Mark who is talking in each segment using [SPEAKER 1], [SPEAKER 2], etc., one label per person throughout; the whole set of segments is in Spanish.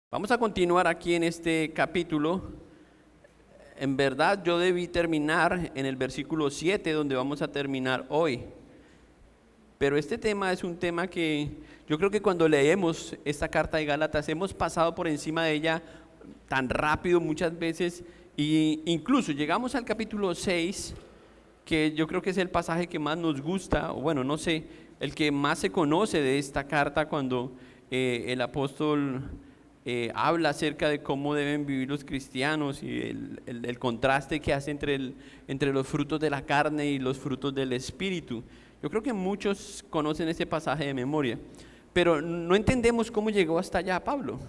[SPEAKER 1] Vamos a continuar aquí en este capítulo. En verdad yo debí terminar en el versículo 7, donde vamos a terminar hoy. Pero este tema es un tema que yo creo que cuando leemos esta carta de Gálatas hemos pasado por encima de ella tan rápido muchas veces, y incluso llegamos al capítulo 6, que yo creo que es el pasaje que más nos gusta, o bueno, no sé, el que más se conoce de esta carta, cuando el apóstol habla acerca de cómo deben vivir los cristianos y el contraste que hace entre los frutos de la carne y los frutos del espíritu. Yo creo que muchos conocen ese pasaje de memoria, pero no entendemos cómo llegó hasta allá Pablo.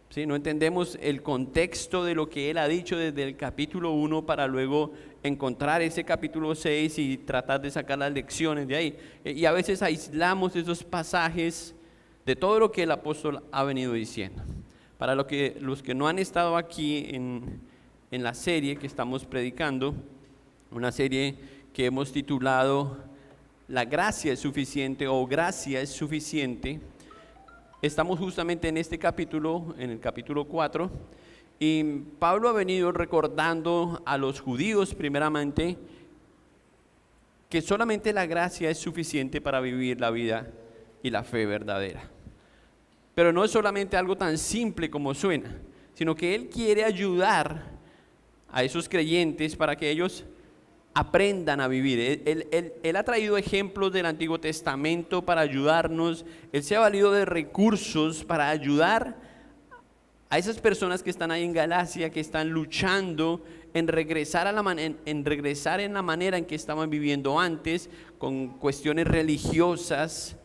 [SPEAKER 1] ¿Sí? No entendemos el contexto de lo que él ha dicho desde el capítulo 1 para luego encontrar ese capítulo 6 y tratar de sacar las lecciones de ahí. Y a veces aislamos esos pasajes de todo lo que el apóstol ha venido diciendo. Para los que no han estado aquí en la serie que estamos predicando, una serie que hemos titulado La gracia es suficiente o Gracia es suficiente, estamos justamente en este capítulo, en el capítulo 4, y Pablo ha venido recordando a los judíos primeramente que solamente la gracia es suficiente para vivir la vida y la fe verdadera. Pero no es solamente algo tan simple como suena, sino que él quiere ayudar a esos creyentes para que ellos aprendan a vivir. Él ha traído ejemplos del Antiguo Testamento para ayudarnos. Él se ha valido de recursos para ayudar a esas personas que están ahí en Galacia, que están luchando en regresar en la manera en que estaban viviendo antes, con cuestiones religiosas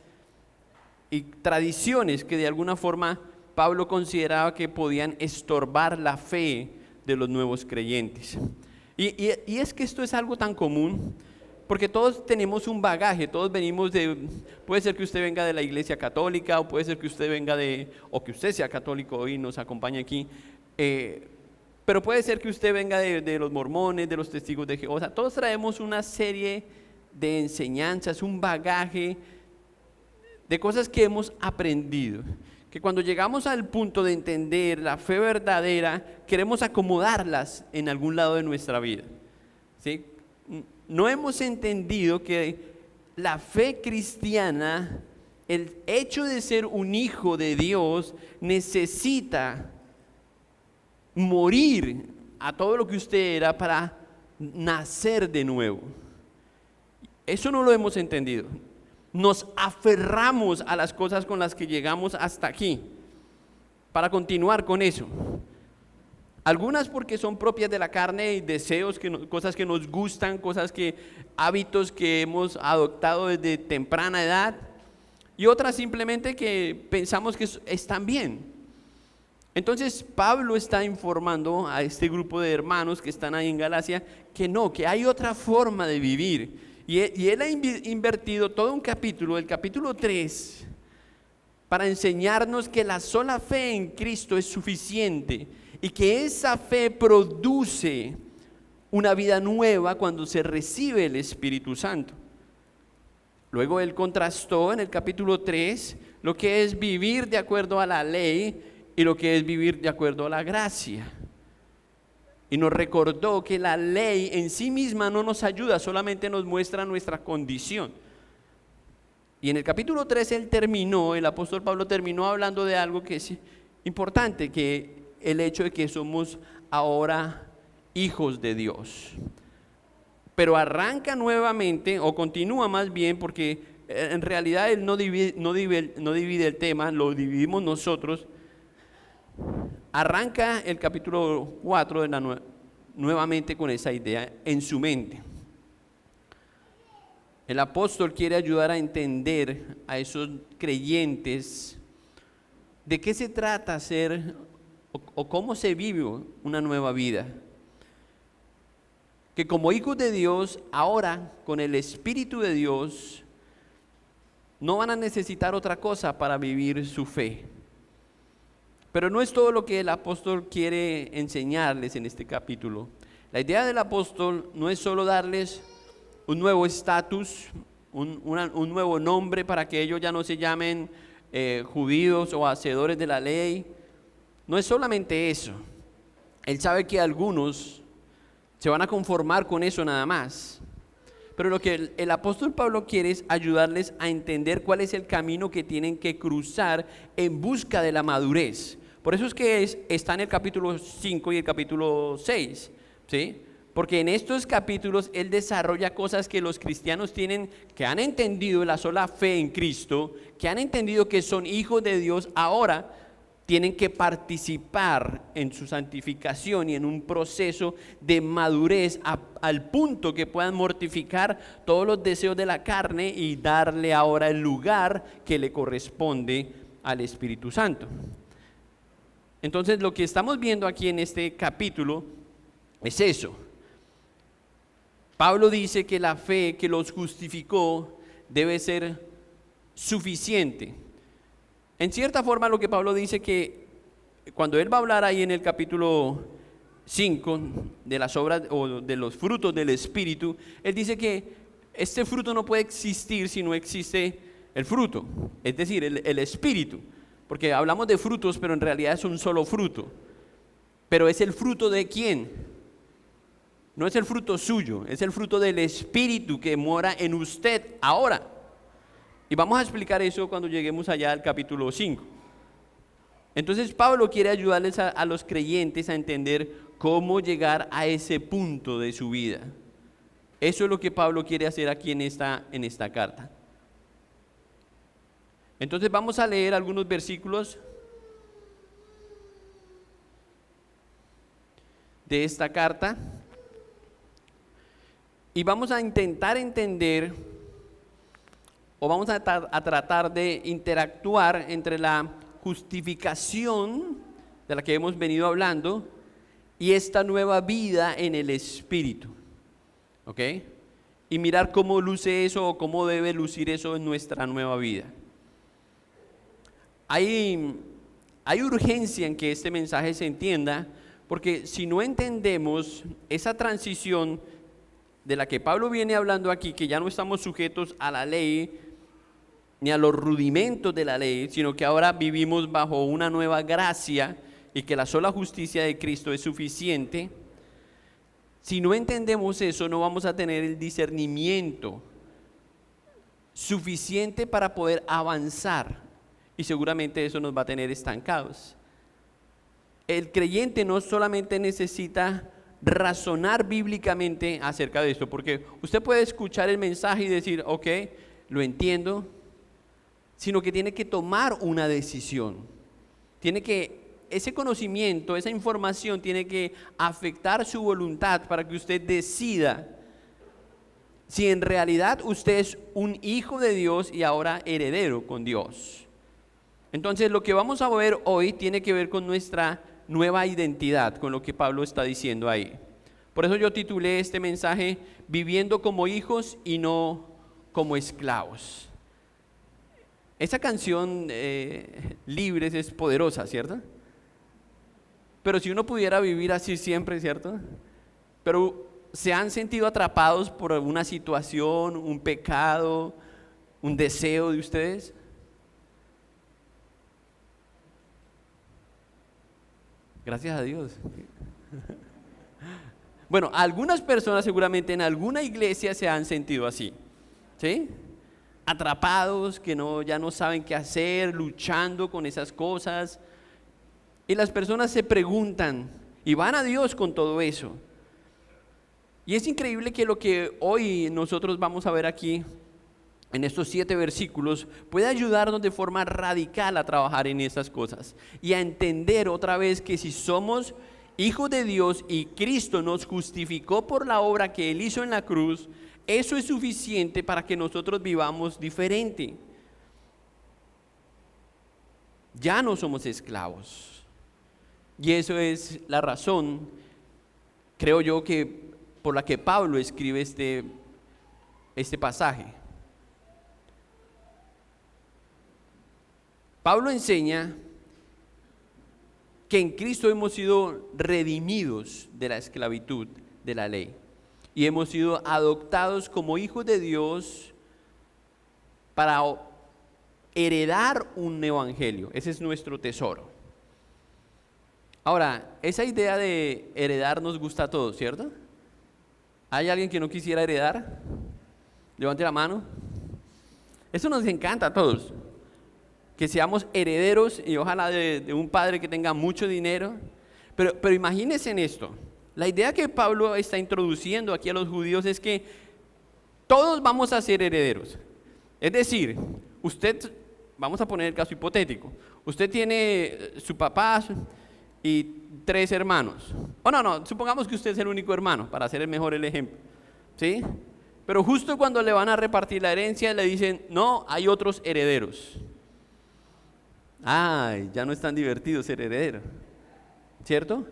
[SPEAKER 1] y tradiciones que de alguna forma Pablo consideraba que podían estorbar la fe de los nuevos creyentes. Y es que esto es algo tan común, porque todos tenemos un bagaje, todos venimos puede ser que usted venga de la iglesia católica, o puede ser que usted venga o que usted sea católico y nos acompañe aquí, pero puede ser que usted venga de los mormones, de los testigos de Jehová. O sea, todos traemos una serie de enseñanzas, un bagaje de cosas que hemos aprendido, que cuando llegamos al punto de entender la fe verdadera, queremos acomodarlas en algún lado de nuestra vida, ¿sí? No hemos entendido que la fe cristiana, el hecho de ser un hijo de Dios, necesita morir a todo lo que usted era para nacer de nuevo. Eso no lo hemos entendido. Nos aferramos a las cosas con las que llegamos hasta aquí para continuar con eso. Algunas porque son propias de la carne y deseos, cosas que nos gustan, hábitos que hemos adoptado desde temprana edad, y otras simplemente que pensamos que están bien. Entonces Pablo está informando a este grupo de hermanos que están ahí en Galacia que no, que hay otra forma de vivir. Y él ha invertido todo un capítulo, el capítulo 3, para enseñarnos que la sola fe en Cristo es suficiente y que esa fe produce una vida nueva cuando se recibe el Espíritu Santo. Luego él contrastó en el capítulo 3 lo que es vivir de acuerdo a la ley y lo que es vivir de acuerdo a la gracia. Y nos recordó que la ley en sí misma no nos ayuda, solamente nos muestra nuestra condición. Y en el capítulo 3 el apóstol Pablo terminó hablando de algo que es importante, que el hecho de que somos ahora hijos de Dios. Pero arranca nuevamente, o continúa más bien, porque en realidad él no divide el tema, lo dividimos nosotros. Arranca el capítulo 4 nuevamente con esa idea en su mente. El apóstol quiere ayudar a entender a esos creyentes de qué se trata ser o cómo se vive una nueva vida. Que como hijos de Dios, ahora con el Espíritu de Dios, no van a necesitar otra cosa para vivir su fe. Pero no es todo lo que el apóstol quiere enseñarles en este capítulo. La idea del apóstol no es solo darles un nuevo estatus, un nuevo nombre para que ellos ya no se llamen judíos o hacedores de la ley, No es solamente eso. Él sabe que algunos se van a conformar con eso nada más. Pero lo que el apóstol Pablo quiere es ayudarles a entender cuál es el camino que tienen que cruzar en busca de la madurez. Por eso es que está en el capítulo 5 y el capítulo 6, ¿sí? Porque en estos capítulos él desarrolla cosas que los cristianos tienen, que han entendido la sola fe en Cristo, que han entendido que son hijos de Dios, ahora tienen que participar en su santificación y en un proceso de madurez al punto que puedan mortificar todos los deseos de la carne y darle ahora el lugar que le corresponde al Espíritu Santo. Entonces lo que estamos viendo aquí en este capítulo es eso. Pablo dice que la fe que los justificó debe ser suficiente. En cierta forma lo que Pablo dice que cuando él va a hablar ahí en el capítulo 5 de las obras o de los frutos del Espíritu, él dice que este fruto no puede existir si no existe el fruto, es decir, el Espíritu, porque hablamos de frutos, pero en realidad es un solo fruto. Pero es el fruto de ¿quién? No es el fruto suyo, es el fruto del Espíritu que mora en usted ahora. Y vamos a explicar eso cuando lleguemos allá al capítulo 5. Entonces Pablo quiere ayudarles a los creyentes a entender cómo llegar a ese punto de su vida. Eso es lo que Pablo quiere hacer aquí en esta carta. Entonces vamos a leer algunos versículos de esta carta y vamos a intentar entender o vamos a tratar de interactuar entre la justificación de la que hemos venido hablando y esta nueva vida en el Espíritu, ¿ok? Y mirar cómo luce eso o cómo debe lucir eso en nuestra nueva vida. Hay urgencia en que este mensaje se entienda, porque si no entendemos esa transición de la que Pablo viene hablando aquí, que ya no estamos sujetos a la ley ni a los rudimentos de la ley, sino que ahora vivimos bajo una nueva gracia y que la sola justicia de Cristo es suficiente. Si no entendemos eso, no vamos a tener el discernimiento suficiente para poder avanzar y seguramente eso nos va a tener estancados. El creyente no solamente necesita razonar bíblicamente acerca de esto, porque usted puede escuchar el mensaje y decir, ok, lo entiendo, sino que tiene que tomar una decisión. Ese conocimiento, esa información tiene que afectar su voluntad para que usted decida si en realidad usted es un hijo de Dios y ahora heredero con Dios. Entonces lo que vamos a ver hoy tiene que ver con nuestra nueva identidad, con lo que Pablo está diciendo ahí. Por eso yo titulé este mensaje Viviendo como hijos y no como esclavos. Esa canción Libres es poderosa, ¿cierto? Pero si uno pudiera vivir así siempre, ¿cierto? Pero ¿se han sentido atrapados por alguna situación, un pecado, un deseo de ustedes? Gracias a Dios. Bueno, algunas personas seguramente en alguna iglesia se han sentido así, ¿sí? Atrapados, que ya no saben qué hacer, luchando con esas cosas. Y las personas se preguntan y van a Dios con todo eso. Y es increíble que lo que hoy nosotros vamos a ver aquí, en estos 7 versículos, puede ayudarnos de forma radical a trabajar en esas cosas y a entender otra vez que si somos hijos de Dios y Cristo nos justificó por la obra que Él hizo en la cruz, eso es suficiente para que nosotros vivamos diferente. Ya no somos esclavos. Y eso es la razón, creo yo, que por la que Pablo escribe este pasaje. Pablo enseña que en Cristo hemos sido redimidos de la esclavitud de la ley y hemos sido adoptados como hijos de Dios para heredar un evangelio. Ese es nuestro tesoro. Ahora, esa idea de heredar nos gusta a todos, ¿cierto? ¿Hay alguien que no quisiera heredar? Levante la mano. Eso nos encanta a todos. Que seamos herederos y ojalá de un padre que tenga mucho dinero. Pero imagínense en esto. La idea que Pablo está introduciendo aquí a los judíos es que todos vamos a ser herederos. Es decir, usted, vamos a poner el caso hipotético, usted tiene su papá y 3 hermanos. O no, supongamos que usted es el único hermano, para hacer mejor el ejemplo. ¿Sí? Pero justo cuando le van a repartir la herencia, le dicen, no, hay otros herederos. Ay, ya no es tan divertido ser heredero, ¿cierto?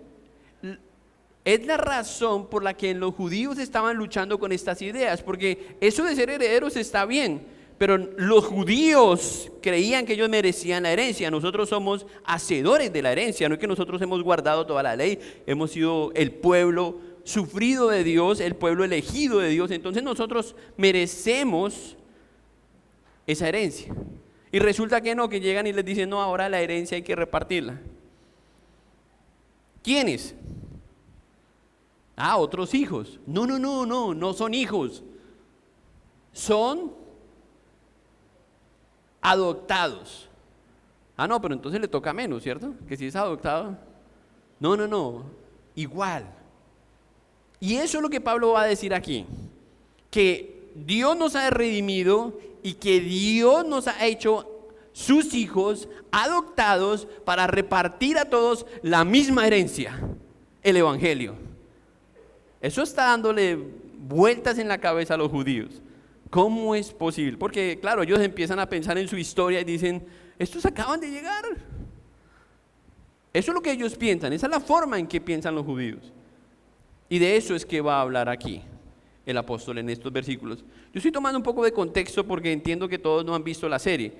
[SPEAKER 1] Es la razón por la que los judíos estaban luchando con estas ideas, porque eso de ser herederos está bien, pero los judíos creían que ellos merecían la herencia. Nosotros somos hacedores de la herencia, no es que nosotros hemos guardado toda la ley, hemos sido el pueblo sufrido de Dios, el pueblo elegido de Dios, entonces nosotros merecemos esa herencia. Y resulta que no, que llegan y les dicen, no, ahora la herencia hay que repartirla. ¿Quiénes? Otros hijos. No son hijos. Son adoptados. No, pero entonces le toca menos, ¿cierto? Que si es adoptado. No, igual. Y eso es lo que Pablo va a decir aquí. Que Dios nos ha redimido y que Dios nos ha hecho sus hijos adoptados para repartir a todos la misma herencia, el evangelio. Eso está dándole vueltas en la cabeza a los judíos. ¿Cómo es posible? Porque claro, ellos empiezan a pensar en su historia y dicen, estos acaban de llegar. Eso es lo que ellos piensan, esa es la forma en que piensan los judíos. Y de eso es que va a hablar aquí el apóstol en estos versículos. Yo estoy tomando un poco de contexto porque entiendo que todos no han visto la serie,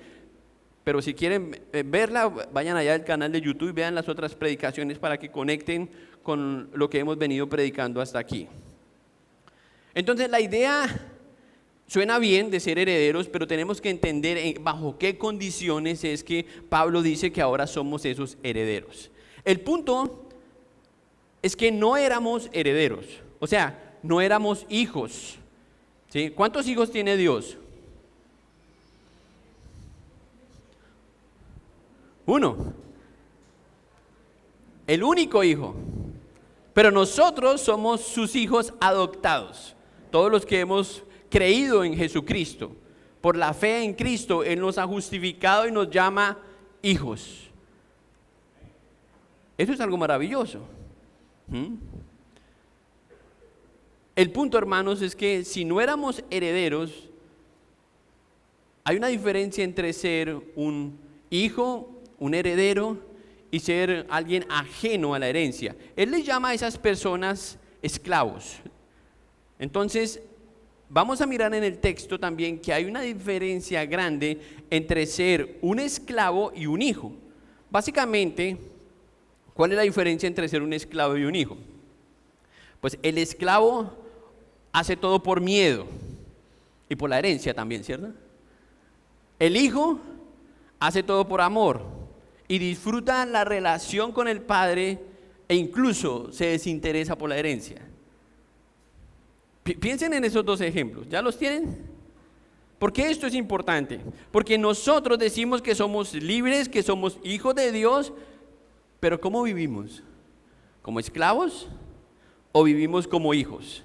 [SPEAKER 1] pero si quieren verla, vayan allá al canal de YouTube y vean las otras predicaciones para que conecten con lo que hemos venido predicando hasta aquí. Entonces la idea suena bien de ser herederos, pero tenemos que entender bajo qué condiciones es que Pablo dice que ahora somos esos herederos. El punto es que no éramos herederos, o sea, no éramos hijos. ¿Sí? ¿Cuántos hijos tiene Dios? 1. El único hijo. Pero nosotros somos sus hijos adoptados. Todos los que hemos creído en Jesucristo. Por la fe en Cristo, Él nos ha justificado y nos llama hijos. Eso es algo maravilloso. El punto, hermanos, es que si no éramos herederos, hay una diferencia entre ser un hijo, un heredero, y ser alguien ajeno a la herencia. Él les llama a esas personas esclavos. Entonces, vamos a mirar en el texto también que hay una diferencia grande entre ser un esclavo y un hijo. Básicamente, ¿cuál es la diferencia entre ser un esclavo y un hijo? Pues el esclavo hace todo por miedo y por la herencia también, ¿cierto? El hijo hace todo por amor y disfruta la relación con el padre e incluso se desinteresa por la herencia. Piensen en esos dos ejemplos, ¿ya los tienen? ¿Por qué esto es importante? Porque nosotros decimos que somos libres, que somos hijos de Dios, pero ¿cómo vivimos? ¿Como esclavos o vivimos como hijos?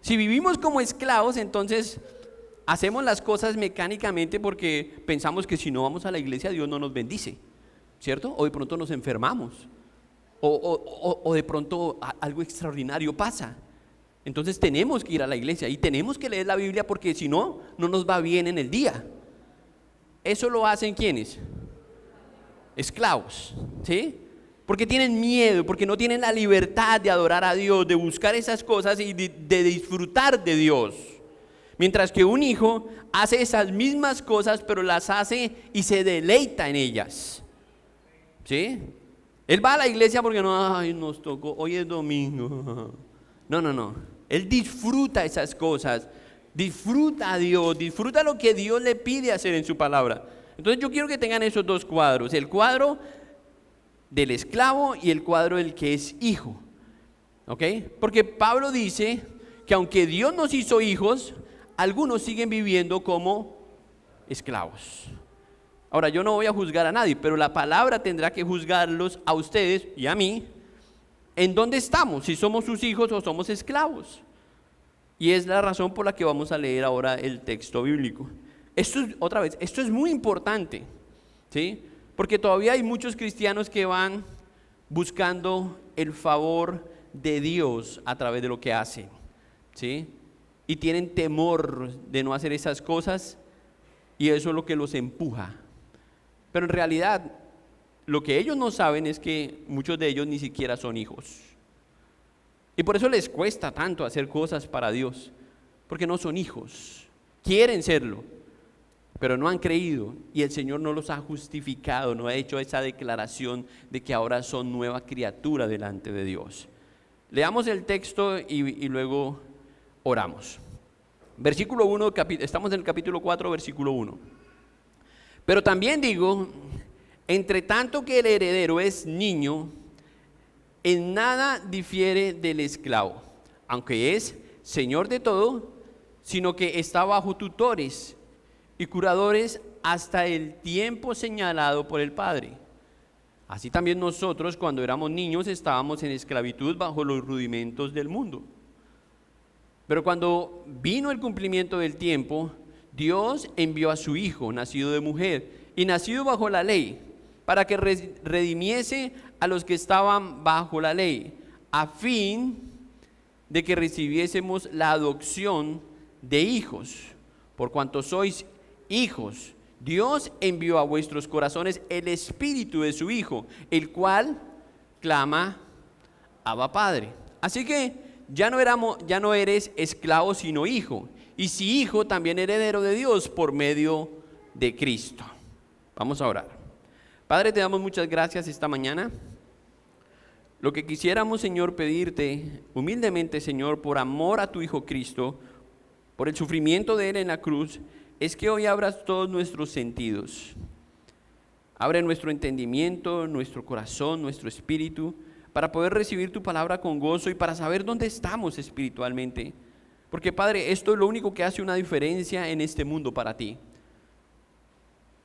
[SPEAKER 1] Si vivimos como esclavos, entonces hacemos las cosas mecánicamente porque pensamos que si no vamos a la iglesia Dios no nos bendice, ¿cierto? O de pronto nos enfermamos, o de pronto algo extraordinario pasa. Entonces tenemos que ir a la iglesia y tenemos que leer la Biblia porque si no, no nos va bien en el día. ¿Eso lo hacen quiénes? Esclavos, ¿sí? Porque tienen miedo, porque no tienen la libertad de adorar a Dios, de buscar esas cosas y de disfrutar de Dios. Mientras que un hijo hace esas mismas cosas, pero las hace y se deleita en ellas. ¿Sí? Él va a la iglesia porque no, ay, nos tocó, hoy es domingo. No. Él disfruta esas cosas, disfruta a Dios, disfruta lo que Dios le pide hacer en su palabra. Entonces yo quiero que tengan esos dos cuadros. El cuadro del esclavo y el cuadro del que es hijo. ¿Ok? Porque Pablo dice que aunque Dios nos hizo hijos, algunos siguen viviendo como esclavos. Ahora, yo no voy a juzgar a nadie, pero la palabra tendrá que juzgarlos a ustedes y a mí. ¿En dónde estamos? Si somos sus hijos o somos esclavos. Y es la razón por la que vamos a leer ahora el texto bíblico. Esto es, otra vez, esto es muy importante, ¿sí? Porque todavía hay muchos cristianos que van buscando el favor de Dios a través de lo que hacen, ¿sí? Y tienen temor de no hacer esas cosas y eso es lo que los empuja. Pero en realidad, lo que ellos no saben es que muchos de ellos ni siquiera son hijos. Y por eso les cuesta tanto hacer cosas para Dios, porque no son hijos, quieren serlo, pero no han creído y el Señor no los ha justificado, no ha hecho esa declaración de que ahora son nueva criatura delante de Dios. Leamos el texto y luego oramos. Versículo 1, estamos en el capítulo 4, versículo 1. Pero también digo, entre tanto que el heredero es niño, en nada difiere del esclavo, aunque es señor de todo, sino que está bajo tutores y curadores hasta el tiempo señalado por el Padre. Así también nosotros, cuando éramos niños, estábamos en esclavitud bajo los rudimentos del mundo. Pero cuando vino el cumplimiento del tiempo, Dios envió a su Hijo, nacido de mujer y nacido bajo la ley, para que redimiese a los que estaban bajo la ley, a fin de que recibiésemos la adopción de hijos. Por cuanto sois hijos, Dios envió a vuestros corazones el Espíritu de su Hijo, el cual clama, Abba Padre. Así que ya no eres esclavo sino hijo, y si hijo también heredero de Dios por medio de Cristo. Vamos a orar. Padre, te damos muchas gracias esta mañana. Lo que quisiéramos, Señor, pedirte humildemente, Señor, por amor a tu Hijo Cristo, por el sufrimiento de Él en la cruz, es que hoy abras todos nuestros sentidos. Abre nuestro entendimiento, nuestro corazón, nuestro espíritu, para poder recibir tu palabra con gozo y para saber dónde estamos espiritualmente. Porque, Padre, esto es lo único que hace una diferencia en este mundo para ti.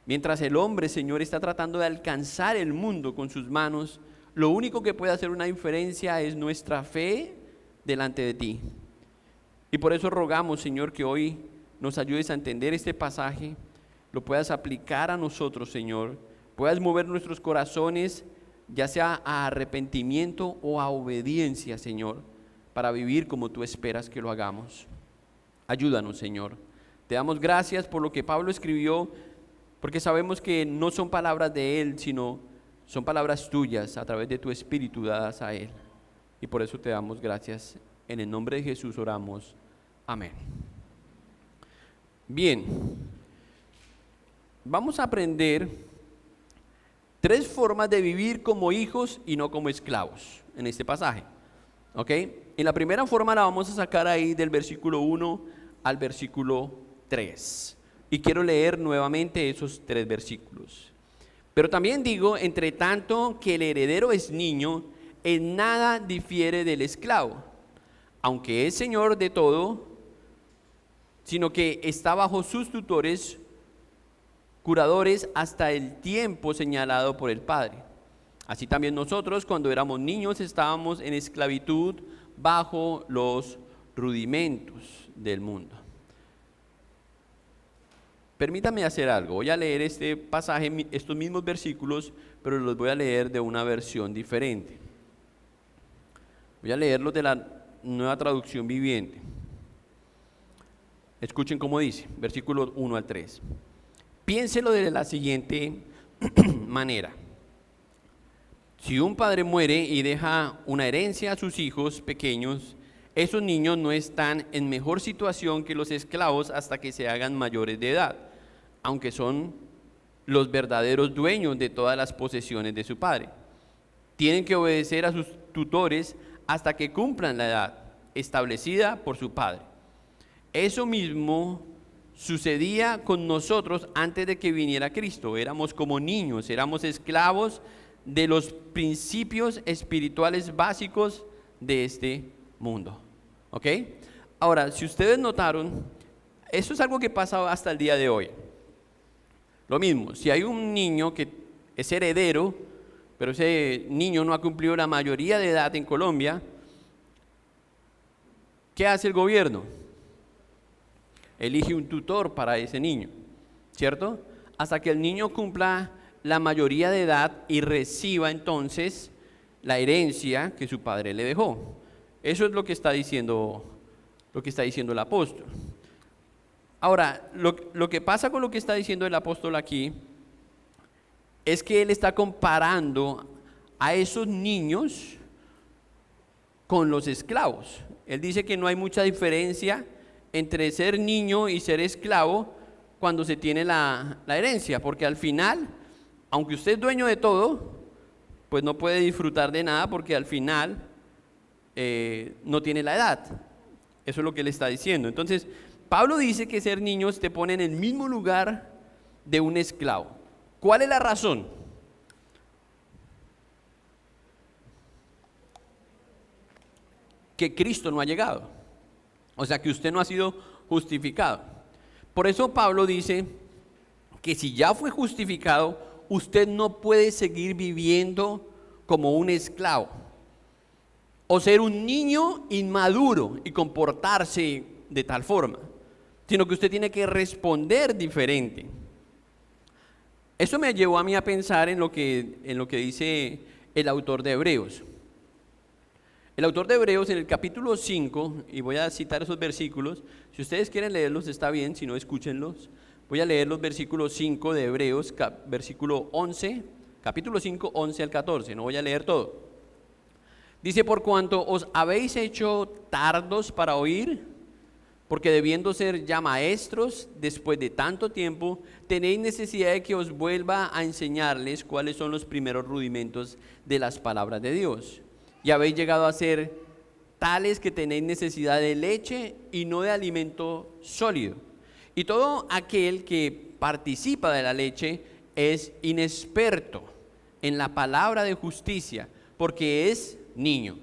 [SPEAKER 1] Mientras el hombre, Señor, está tratando de alcanzar el mundo con sus manos, lo único que puede hacer una diferencia es nuestra fe delante de ti. Y por eso rogamos, Señor, que hoy nos ayudes a entender este pasaje, lo puedas aplicar a nosotros, Señor, puedas mover nuestros corazones, ya sea a arrepentimiento o a obediencia, Señor, para vivir como tú esperas que lo hagamos. Ayúdanos, Señor. Te damos gracias por lo que Pablo escribió, porque sabemos que no son palabras de él, sino son palabras tuyas a través de tu Espíritu dadas a él. Y por eso te damos gracias. En el nombre de Jesús oramos. Amén. Bien, vamos a aprender 3 formas de vivir como hijos y no como esclavos en este pasaje. ¿Ok? Y la primera forma la vamos a sacar ahí del versículo 1 al versículo 3. Y quiero leer nuevamente esos 3 versículos. Pero también digo, entre tanto que el heredero es niño, en nada difiere del esclavo, aunque es señor de todo, sino que está bajo sus tutores, curadores hasta el tiempo señalado por el Padre. Así también nosotros, cuando éramos niños, estábamos en esclavitud bajo los rudimentos del mundo. Permítame hacer algo, voy a leer este pasaje, estos mismos versículos, pero los voy a leer de una versión diferente. Voy a leerlos de la Nueva Traducción Viviente. Escuchen cómo dice, versículos 1 al 3. Piénselo de la siguiente manera. Si un padre muere y deja una herencia a sus hijos pequeños, esos niños no están en mejor situación que los esclavos hasta que se hagan mayores de edad, aunque son los verdaderos dueños de todas las posesiones de su padre. Tienen que obedecer a sus tutores hasta que cumplan la edad establecida por su padre. Eso mismo sucedía con nosotros antes de que viniera Cristo. Éramos como niños, éramos esclavos de los principios espirituales básicos de este mundo. ¿Ok? Ahora, si ustedes notaron, eso es algo que pasa hasta el día de hoy. Lo mismo, si hay un niño que es heredero, pero ese niño no ha cumplido la mayoría de edad en Colombia, ¿qué hace el gobierno? Elige un tutor para ese niño, ¿cierto? Hasta que el niño cumpla la mayoría de edad y reciba entonces la herencia que su padre le dejó. Eso es lo que está diciendo el apóstol. Ahora, lo que pasa con lo que está diciendo el apóstol aquí es que él está comparando a esos niños con los esclavos. Él dice que no hay mucha diferencia entre ser niño y ser esclavo cuando se tiene la herencia, porque al final, aunque usted es dueño de todo, pues no puede disfrutar de nada porque al final no tiene la edad. Eso es lo que él está diciendo. Entonces, Pablo dice que ser niños te pone en el mismo lugar de un esclavo. ¿Cuál es la razón? Que Cristo no ha llegado. O sea, que usted no ha sido justificado. Por eso Pablo dice que si ya fue justificado, usted no puede seguir viviendo como un esclavo o ser un niño inmaduro y comportarse de tal forma, sino que usted tiene que responder diferente. Eso me llevó a mí a pensar en lo que dice el autor de Hebreos. El autor de Hebreos en el capítulo 5, y voy a citar esos versículos, si ustedes quieren leerlos está bien, si no escúchenlos. Voy a leer los versículos 5 de Hebreos, versículo 11, capítulo 5, 11 al 14, no voy a leer todo. Dice: por cuanto os habéis hecho tardos para oír, porque debiendo ser ya maestros, después de tanto tiempo, tenéis necesidad de que os vuelva a enseñarles cuáles son los primeros rudimentos de las palabras de Dios. Y habéis llegado a ser tales que tenéis necesidad de leche y no de alimento sólido. Y todo aquel que participa de la leche es inexperto en la palabra de justicia, porque es niño.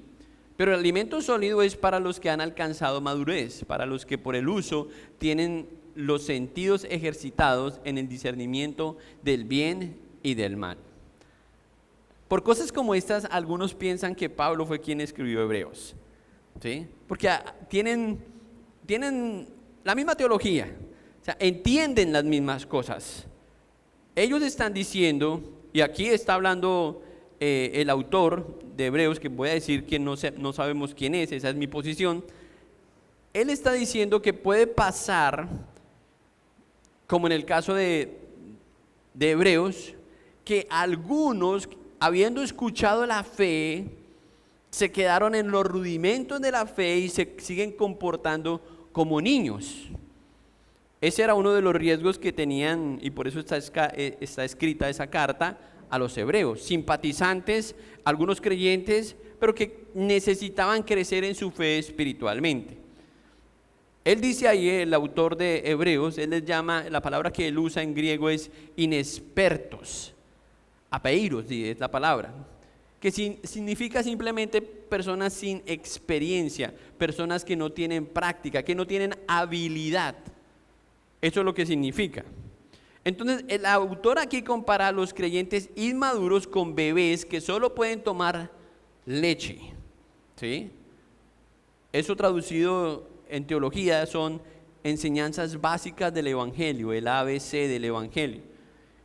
[SPEAKER 1] Pero el alimento sólido es para los que han alcanzado madurez, para los que por el uso tienen los sentidos ejercitados en el discernimiento del bien y del mal. Por cosas como estas, algunos piensan que Pablo fue quien escribió Hebreos, ¿sí? Porque tienen la misma teología, o sea, entienden las mismas cosas. Ellos están diciendo, y aquí está hablando el autor de Hebreos, que voy a decir que no sabemos quién es, esa es mi posición. Él está diciendo que puede pasar, como en el caso de Hebreos, que algunos, habiendo escuchado la fe, se quedaron en los rudimentos de la fe y se siguen comportando como niños. Ese era uno de los riesgos que tenían, y por eso está escrita esa carta a los hebreos, simpatizantes, algunos creyentes, pero que necesitaban crecer en su fe espiritualmente. Él dice ahí, el autor de Hebreos, él les llama, la palabra que él usa en griego es inexpertos, apeiros es la palabra, que significa simplemente personas sin experiencia, personas que no tienen práctica, que no tienen habilidad. Eso es lo que significa. Entonces, el autor aquí compara a los creyentes inmaduros con bebés que solo pueden tomar leche, ¿sí? Eso traducido en teología son enseñanzas básicas del Evangelio, el ABC del Evangelio,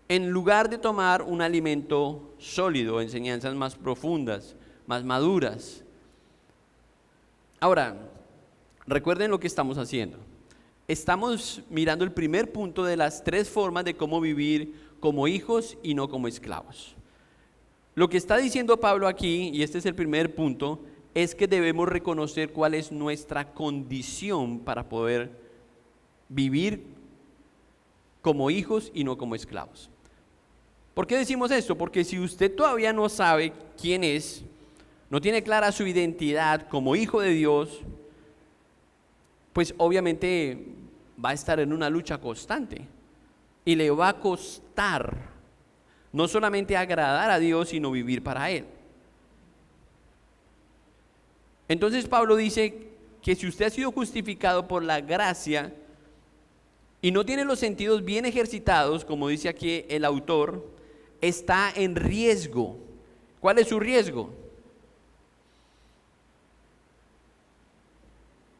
[SPEAKER 1] en lugar de tomar un alimento sólido, enseñanzas más profundas, más maduras. Ahora, recuerden lo que estamos haciendo. Estamos mirando el primer punto de las 3 formas de cómo vivir como hijos y no como esclavos. Lo que está diciendo Pablo aquí, y este es el primer punto, es que debemos reconocer cuál es nuestra condición para poder vivir como hijos y no como esclavos. ¿Por qué decimos esto? Porque si usted todavía no sabe quién es, no tiene clara su identidad como hijo de Dios, pues obviamente va a estar en una lucha constante y le va a costar No solamente agradar a Dios, sino vivir para Él. Entonces Pablo dice que si usted ha sido justificado por la gracia y no tiene los sentidos bien ejercitados, como dice aquí el autor, está en riesgo. ¿Cuál es su riesgo?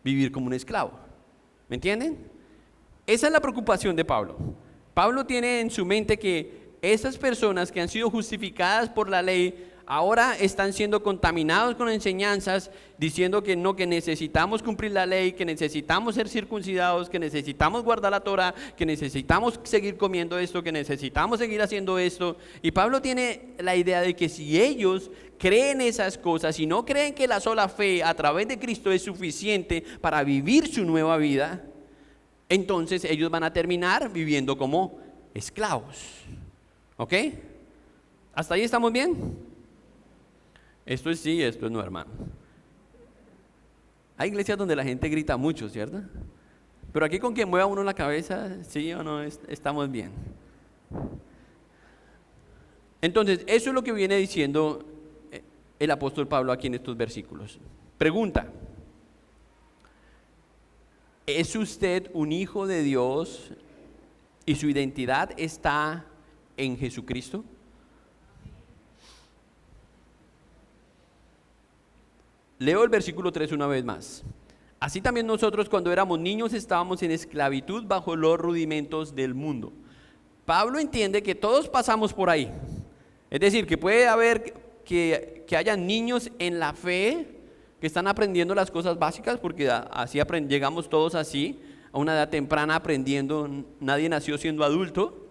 [SPEAKER 1] Vivir como un esclavo. ¿Me entienden? Esa es la preocupación de Pablo. Pablo tiene en su mente que esas personas que han sido justificadas por la ley ahora están siendo contaminados con enseñanzas diciendo que no, que necesitamos cumplir la ley, que necesitamos ser circuncidados, que necesitamos guardar la Torah, que necesitamos seguir comiendo esto, que necesitamos seguir haciendo esto. Y Pablo tiene la idea de que si ellos creen esas cosas y no creen que la sola fe a través de Cristo es suficiente para vivir su nueva vida, entonces ellos van a terminar viviendo como esclavos. ¿Ok? ¿Hasta ahí estamos bien? Esto es sí, esto es no, hermano. Hay iglesias donde la gente grita mucho, ¿cierto? Pero aquí con que mueva uno la cabeza, sí o no, estamos bien. Entonces, eso es lo que viene diciendo el apóstol Pablo aquí en estos versículos. Pregunta: ¿es usted un hijo de Dios y su identidad está en Jesucristo? Leo el versículo 3 una vez más. Así también nosotros cuando éramos niños estábamos en esclavitud bajo los rudimentos del mundo. Pablo entiende que todos pasamos por ahí. Es decir, que puede haber que hayan niños en la fe que están aprendiendo las cosas básicas, porque así llegamos todos así, a una edad temprana aprendiendo, nadie nació siendo adulto.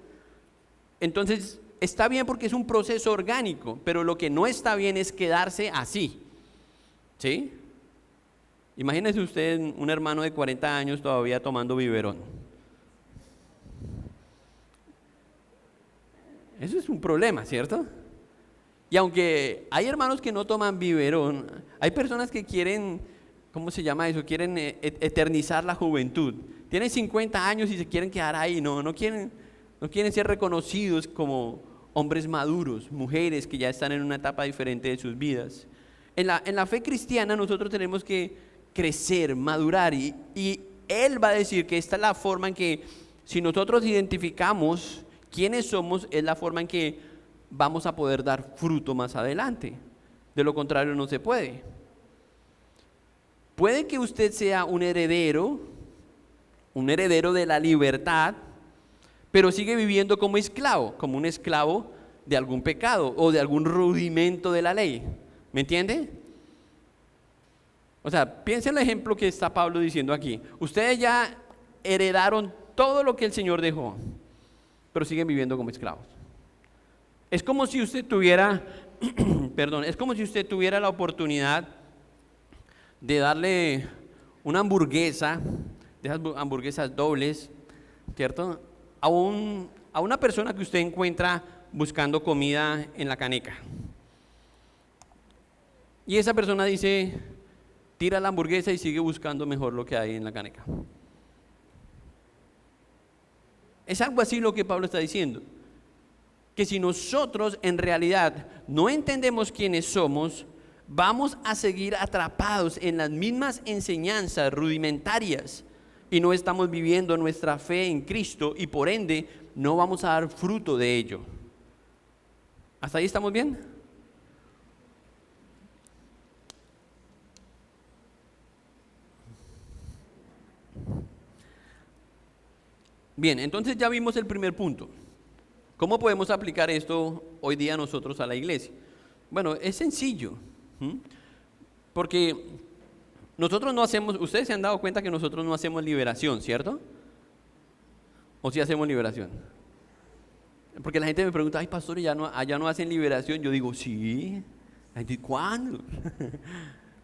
[SPEAKER 1] Entonces está bien porque es un proceso orgánico, pero lo que no está bien es quedarse así. ¿Sí? Imagínese usted un hermano de 40 años todavía tomando biberón. Eso es un problema, ¿cierto? Y aunque hay hermanos que no toman biberón, hay personas que quieren, ¿cómo se llama eso? Quieren eternizar la juventud. Tienen 50 años y se quieren quedar ahí, no quieren ser reconocidos como hombres maduros, mujeres que ya están en una etapa diferente de sus vidas. En la fe cristiana nosotros tenemos que crecer, madurar y él va a decir que esta es la forma en que si nosotros identificamos quiénes somos, es la forma en que vamos a poder dar fruto más adelante. De lo contrario no se puede. Puede que usted sea un heredero de la libertad, pero sigue viviendo como esclavo, como un esclavo de algún pecado o de algún rudimento de la ley. ¿Me entiende? O sea, piensa en el ejemplo que está Pablo diciendo aquí. Ustedes ya heredaron todo lo que el Señor dejó, pero siguen viviendo como esclavos. Es como si usted tuviera, es como si usted tuviera la oportunidad de darle una hamburguesa, de esas hamburguesas dobles, ¿cierto? A una persona que usted encuentra buscando comida en la caneca. Y esa persona dice, tira la hamburguesa y sigue buscando mejor lo que hay en la caneca. Es algo así lo que Pablo está diciendo. Que si nosotros en realidad no entendemos quiénes somos, vamos a seguir atrapados en las mismas enseñanzas rudimentarias y no estamos viviendo nuestra fe en Cristo y por ende no vamos a dar fruto de ello. ¿Hasta ahí estamos bien? Bien, entonces ya vimos el primer punto. ¿Cómo podemos aplicar esto hoy día nosotros a la iglesia? Bueno, es sencillo, porque nosotros no hacemos, ustedes se han dado cuenta que nosotros no hacemos liberación, ¿cierto? ¿O sí hacemos liberación? Porque la gente me pregunta, ay pastor, allá no hacen liberación. Yo digo, sí. La gente, ¿cuándo?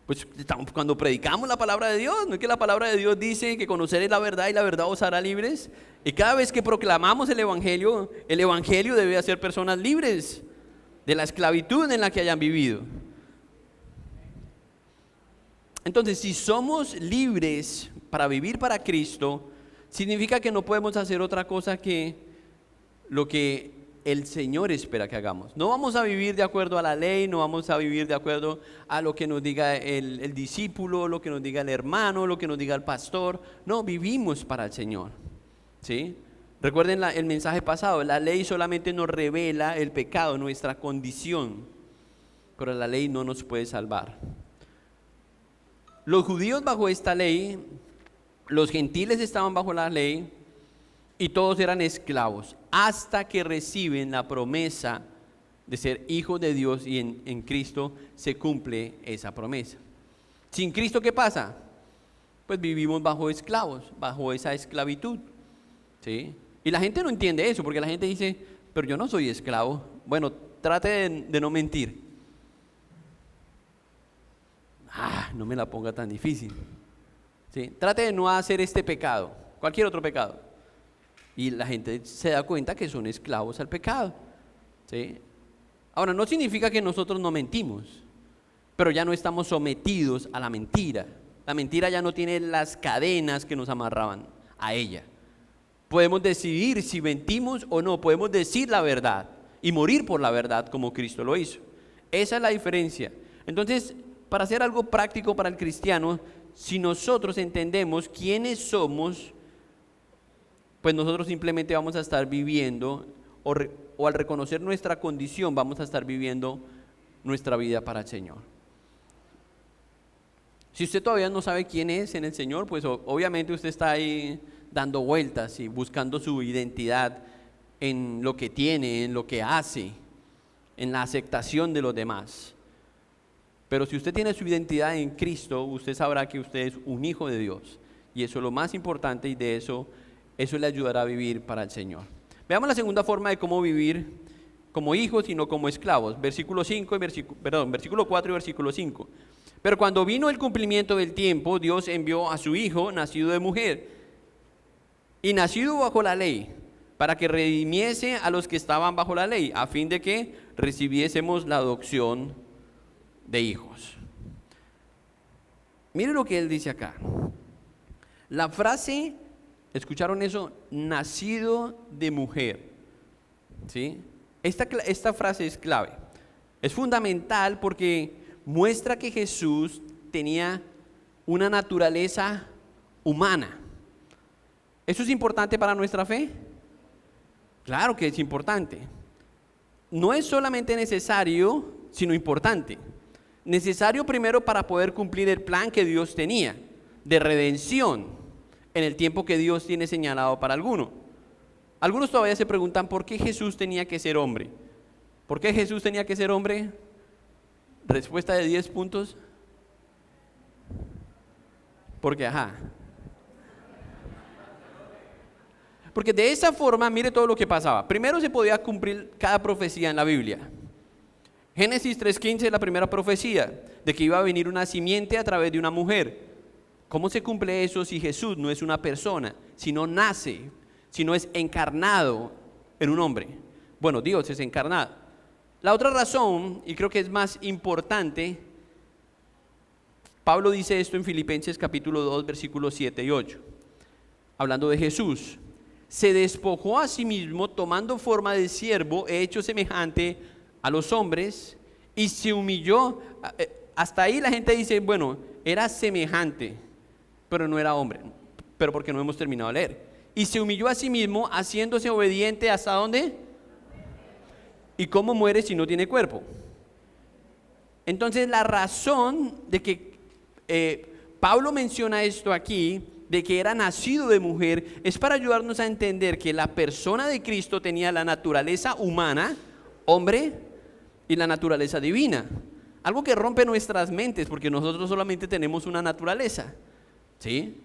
[SPEAKER 1] Pues cuando predicamos la palabra de Dios, ¿no es que la palabra de Dios dice que conoceréis la verdad y la verdad os hará libres? Y cada vez que proclamamos el evangelio debe hacer personas libres de la esclavitud en la que hayan vivido. Entonces, si somos libres para vivir para Cristo, significa que no podemos hacer otra cosa que lo que el Señor espera que hagamos. No vamos a vivir de acuerdo a la ley, no vamos a vivir de acuerdo a lo que nos diga el discípulo, lo que nos diga el hermano, lo que nos diga el pastor. No, vivimos para el Señor, ¿sí? Recuerden el mensaje pasado, la ley solamente nos revela el pecado, nuestra condición, pero la ley no nos puede salvar. Los judíos bajo esta ley, los gentiles estaban bajo la ley y todos eran esclavos, hasta que reciben la promesa de ser hijos de Dios y en Cristo se cumple esa promesa. Sin Cristo, ¿qué pasa? Pues vivimos bajo esclavos, bajo esa esclavitud, ¿sí? Y la gente no entiende eso, porque la gente dice, pero yo no soy esclavo. Bueno, trate de no mentir. No me la ponga tan difícil, ¿sí? Trate de no hacer este pecado, cualquier otro pecado. Y la gente se da cuenta que son esclavos al pecado, ¿sí? Ahora, no significa que nosotros no mentimos, pero ya no estamos sometidos a la mentira. La mentira ya no tiene las cadenas que nos amarraban a ella. Podemos decidir si mentimos o no, podemos decir la verdad y morir por la verdad como Cristo lo hizo. Esa es la diferencia. Entonces, para hacer algo práctico para el cristiano, si nosotros entendemos quiénes somos, pues nosotros simplemente vamos a estar viviendo, o al reconocer nuestra condición, vamos a estar viviendo nuestra vida para el Señor. Si usted todavía no sabe quién es en el Señor, pues obviamente usted está ahí dando vueltas y buscando su identidad en lo que tiene, en lo que hace, en la aceptación de los demás. Pero si usted tiene su identidad en Cristo, usted sabrá que usted es un hijo de Dios. Y eso es lo más importante, y de eso le ayudará a vivir para el Señor. Veamos la segunda forma de cómo vivir como hijos y no como esclavos. Versículo 4 y versículo 5. Pero cuando vino el cumplimiento del tiempo, Dios envió a su Hijo, nacido de mujer, y nacido bajo la ley, para que redimiese a los que estaban bajo la ley, a fin de que recibiésemos la adopción de hijos. Mire lo que él dice acá. La frase, ¿escucharon eso? Nacido de mujer, ¿sí? Esta frase es clave, es fundamental porque muestra que Jesús tenía una naturaleza humana. ¿Eso es importante para nuestra fe? Claro que es importante. No es solamente necesario, sino importante. Necesario primero para poder cumplir el plan que Dios tenía de redención en el tiempo que Dios tiene señalado para alguno. Algunos todavía se preguntan por qué Jesús tenía que ser hombre. ¿Por qué Jesús tenía que ser hombre? Respuesta de 10 puntos. Porque Porque de esa forma, mire todo lo que pasaba. Primero se podía cumplir cada profecía en la Biblia. Génesis 3:15 es la primera profecía, de que iba a venir una simiente a través de una mujer. ¿Cómo se cumple eso si Jesús no es una persona, si no nace, si no es encarnado en un hombre? Bueno, Dios es encarnado. La otra razón, y creo que es más importante, Pablo dice esto en Filipenses capítulo 2, versículos 7 y 8, hablando de Jesús. Se despojó a sí mismo, tomando forma de siervo, hecho semejante a los hombres, y se humilló. Hasta ahí la gente dice, bueno, era semejante, pero no era hombre, pero porque no hemos terminado de leer. Y se humilló a sí mismo, haciéndose obediente ¿hasta dónde? ¿Y cómo muere si no tiene cuerpo? Entonces la razón de que Pablo menciona esto aquí, de que era nacido de mujer, es para ayudarnos a entender que la persona de Cristo tenía la naturaleza humana, hombre, y la naturaleza divina. Algo que rompe nuestras mentes, porque nosotros solamente tenemos una naturaleza, ¿sí?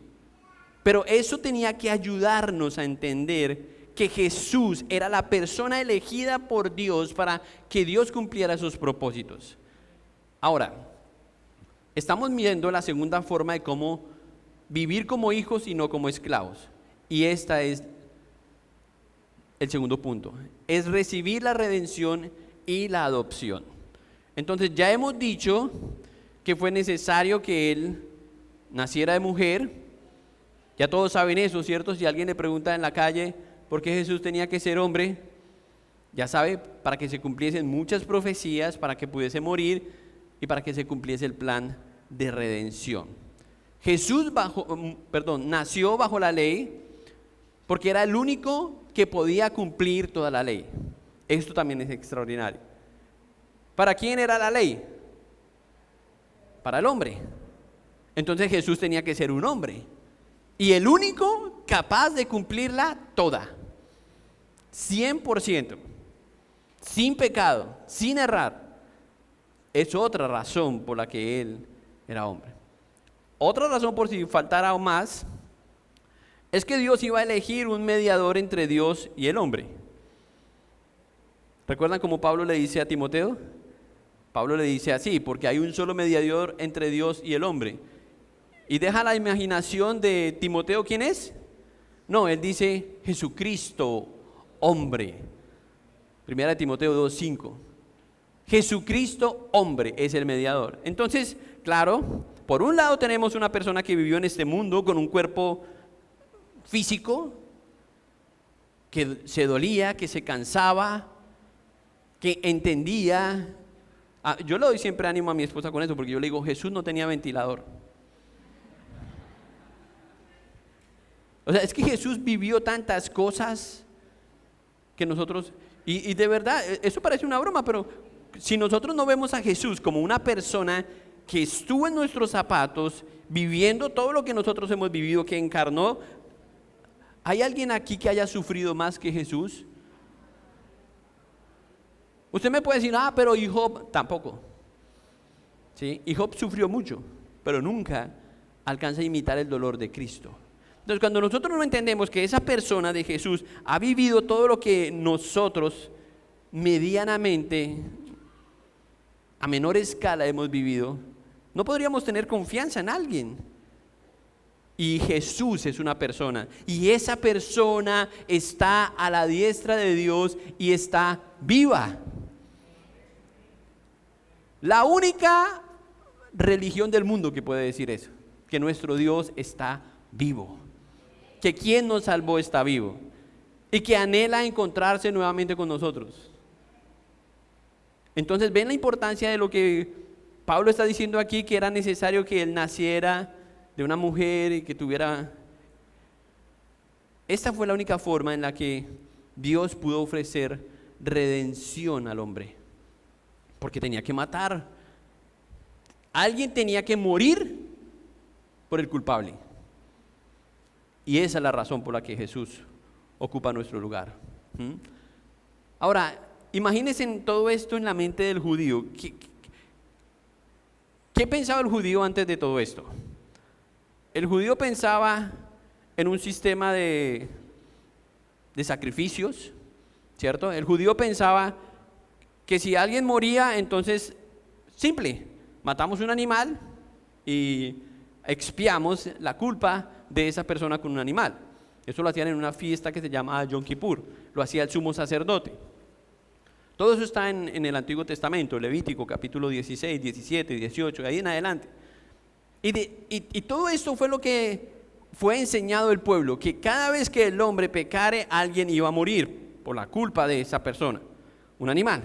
[SPEAKER 1] Pero eso tenía que ayudarnos a entender que Jesús era la persona elegida por Dios para que Dios cumpliera sus propósitos. Ahora, estamos viendo la segunda forma de cómo vivir como hijos y no como esclavos. Y esta es el segundo punto, es recibir la redención y la adopción. Entonces ya hemos dicho que fue necesario que él naciera de mujer. Ya todos saben eso, ¿cierto? Si alguien le pregunta en la calle por qué Jesús tenía que ser hombre, Ya sabe, para que se cumpliesen muchas profecías, para que pudiese morir y para que se cumpliese el plan de redención. Jesús nació bajo la ley porque era el único que podía cumplir toda la ley. Esto también es extraordinario. ¿Para quién era la ley? Para el hombre. Entonces Jesús tenía que ser un hombre y el único capaz de cumplirla toda, 100%, sin pecado, sin errar. Es otra razón por la que Él era hombre. Otra razón, por si faltara aún más, es que Dios iba a elegir un mediador entre Dios y el hombre. ¿Recuerdan cómo Pablo le dice a Timoteo? Pablo le dice así: porque hay un solo mediador entre Dios y el hombre. Y deja la imaginación de Timoteo, ¿quién es? No, él dice Jesucristo, hombre. Primera de Timoteo 2:5. Jesucristo, hombre, es el mediador. Entonces, claro, por un lado tenemos una persona que vivió en este mundo con un cuerpo físico, que se dolía, que se cansaba, que entendía. Yo le doy siempre ánimo a mi esposa con eso, porque yo le digo, Jesús no tenía ventilador. O sea, es que Jesús vivió tantas cosas que nosotros, y de verdad, eso parece una broma, pero si nosotros no vemos a Jesús como una persona que estuvo en nuestros zapatos, viviendo todo lo que nosotros hemos vivido, que encarnó, ¿hay alguien aquí que haya sufrido más que Jesús? Usted me puede decir, pero Job tampoco. ¿Sí? Y Job sufrió mucho, pero nunca alcanza a imitar el dolor de Cristo. Entonces, cuando nosotros no entendemos que esa persona de Jesús ha vivido todo lo que nosotros medianamente, a menor escala hemos vivido, no podríamos tener confianza en alguien. Y Jesús es una persona, y esa persona está a la diestra de Dios y está viva. La única religión del mundo que puede decir eso, que nuestro Dios está vivo, que quien nos salvó está vivo y que anhela encontrarse nuevamente con nosotros. Entonces, ven la importancia de lo que Pablo está diciendo aquí, que era necesario que él naciera de una mujer y que tuviera. Esta fue la única forma en la que Dios pudo ofrecer redención al hombre, porque tenía que matar. Alguien tenía que morir por el culpable. Y esa es la razón por la que Jesús ocupa nuestro lugar. Ahora, imagínense en todo esto en la mente del judío. ¿Qué pensaba el judío antes de todo esto? El judío pensaba en un sistema de sacrificios, ¿cierto? El judío pensaba que si alguien moría, entonces, simple, matamos un animal y expiamos la culpa de esa persona con un animal. Eso lo hacían en una fiesta que se llama Yom Kippur, lo hacía el sumo sacerdote. Todo eso está en el Antiguo Testamento, Levítico capítulo 16, 17, 18, ahí en adelante. Y todo esto fue lo que fue enseñado al pueblo, que cada vez que el hombre pecare, alguien iba a morir por la culpa de esa persona, un animal.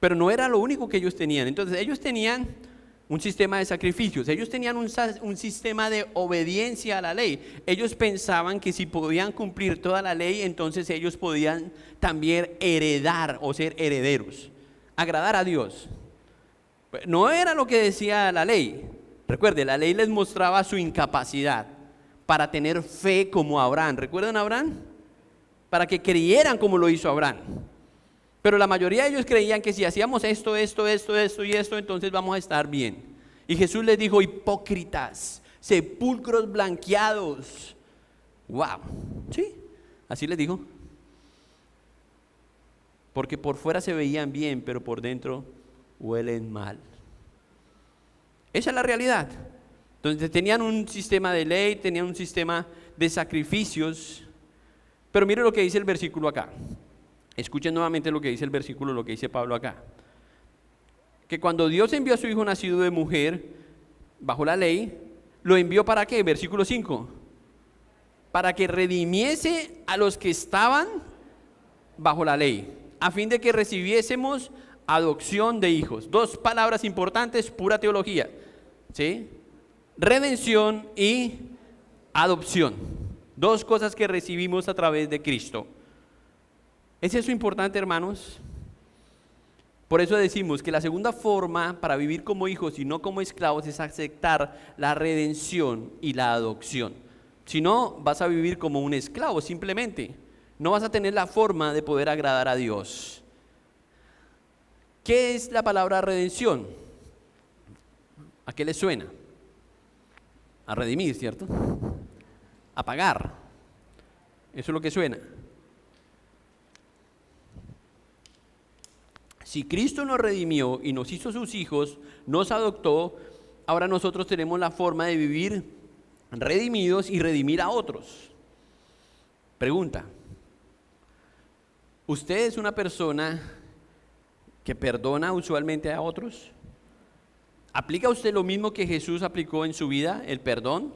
[SPEAKER 1] Pero no era lo único que ellos tenían. Entonces ellos tenían un sistema de sacrificios, ellos tenían un sistema de obediencia a la ley. Ellos pensaban que si podían cumplir toda la ley, entonces ellos podían también heredar o ser herederos, agradar a Dios. No era lo que decía la ley. Recuerde, la ley les mostraba su incapacidad para tener fe como Abraham. ¿Recuerdan a Abraham? Para que creyeran como lo hizo Abraham. Pero la mayoría de ellos creían que si hacíamos esto y esto, entonces vamos a estar bien. Y Jesús les dijo: hipócritas, sepulcros blanqueados. ¡Wow! ¿Sí? Así les dijo. Porque por fuera se veían bien, pero por dentro huelen mal. Esa es la realidad. Entonces tenían un sistema de ley, tenían un sistema de sacrificios. Pero mire lo que dice el versículo acá. Escuchen nuevamente lo que dice el versículo, lo que dice Pablo acá. Que cuando Dios envió a su hijo nacido de mujer, bajo la ley, ¿lo envió para qué? Versículo 5. Para que redimiese a los que estaban bajo la ley, a fin de que recibiésemos adopción de hijos. Dos palabras importantes, pura teología, ¿sí? Redención y adopción. Dos cosas que recibimos a través de Cristo. ¿Es eso importante, hermanos? Por eso decimos que la segunda forma para vivir como hijos y no como esclavos es aceptar la redención y la adopción. Si no, vas a vivir como un esclavo simplemente. No vas a tener la forma de poder agradar a Dios. ¿Qué es la palabra redención? ¿A qué le suena? A redimir, ¿cierto? A pagar. Eso es lo que suena. Si Cristo nos redimió y nos hizo sus hijos, nos adoptó, ahora nosotros tenemos la forma de vivir redimidos y redimir a otros. Pregunta: ¿usted es una persona que perdona usualmente a otros? ¿Aplica usted lo mismo que Jesús aplicó en su vida, el perdón?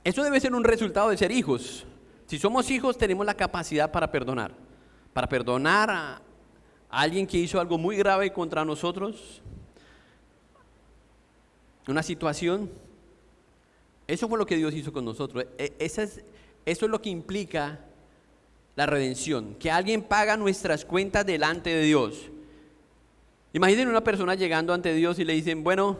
[SPEAKER 1] Eso debe ser un resultado de ser hijos. Si somos hijos, tenemos la capacidad para perdonar. Para perdonar a alguien que hizo algo muy grave contra nosotros, una situación. Eso fue lo que Dios hizo con nosotros. Eso es lo que implica la redención, que alguien paga nuestras cuentas delante de Dios. Imaginen una persona llegando ante Dios y le dicen: bueno,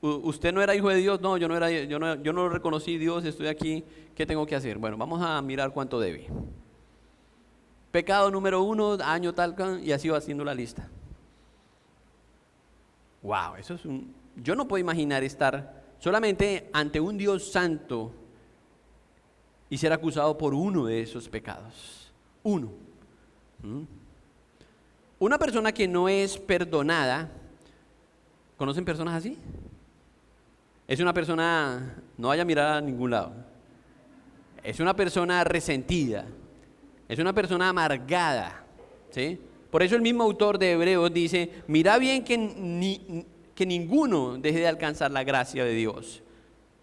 [SPEAKER 1] usted no era hijo de Dios. No, yo no lo reconocí, Dios, estoy aquí, ¿qué tengo que hacer? Bueno, vamos a mirar cuánto debe. Pecado número 1, año tal, y así va haciendo la lista. Wow, yo no puedo imaginar estar solamente ante un Dios santo y ser acusado por uno de esos pecados. Uno. Una persona que no es perdonada, ¿conocen personas así? Es una persona, no vaya a mirar a ningún lado, es una persona resentida. Es una persona amargada, ¿sí? Por eso el mismo autor de Hebreos dice: mira bien que ninguno deje de alcanzar la gracia de Dios,